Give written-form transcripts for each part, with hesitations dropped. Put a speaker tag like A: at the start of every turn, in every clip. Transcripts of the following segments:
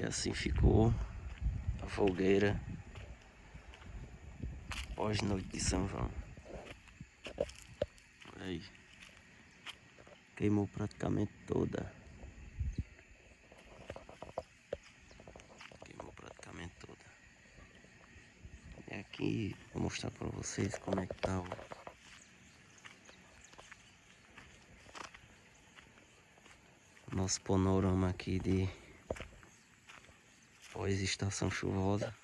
A: E assim ficou a folgueira pós-noite de São João. Olha aí. Queimou praticamente toda. Queimou praticamente toda. E aqui vou mostrar para vocês como é que tá o nosso panorama aqui de pós-estação chuvosa.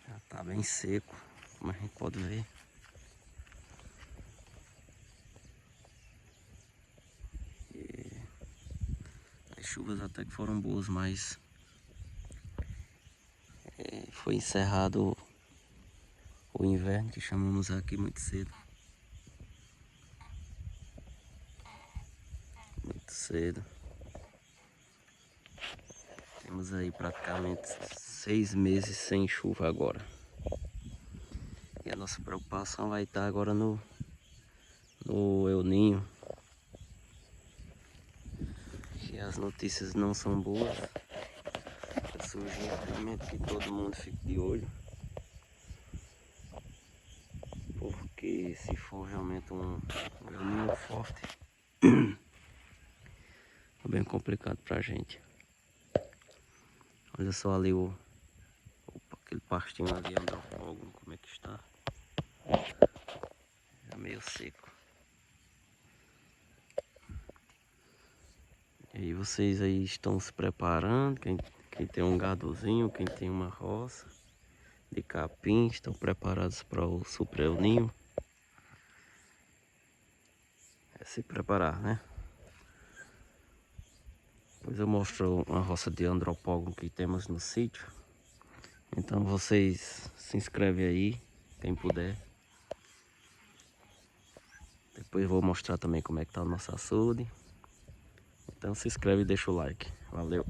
A: Já tá bem seco, como a gente pode ver. E as chuvas até que foram boas, mas foi encerrado o inverno, que chamamos aqui, muito cedo. Muito cedo. Temos aí praticamente 6 meses sem chuva agora. E a nossa preocupação vai estar agora no El Ninho. Que as notícias não são boas. Eu sugiro realmente que todo mundo fique de olho. Porque se for realmente um El Ninho forte, é bem complicado pra gente. Olha só ali aquele pastinho ali, andropólogo, como é que está. Já meio seco. E aí vocês aí estão se preparando, quem tem um gadozinho, quem tem uma roça de capim, estão preparados para o super El Ninho. É se preparar, né? Depois eu mostro uma roça de andropólogo que temos no sítio. Então vocês se inscrevem aí, quem puder. Depois eu vou mostrar também como é que tá o nosso açude. Então se inscreve e deixa o like. Valeu!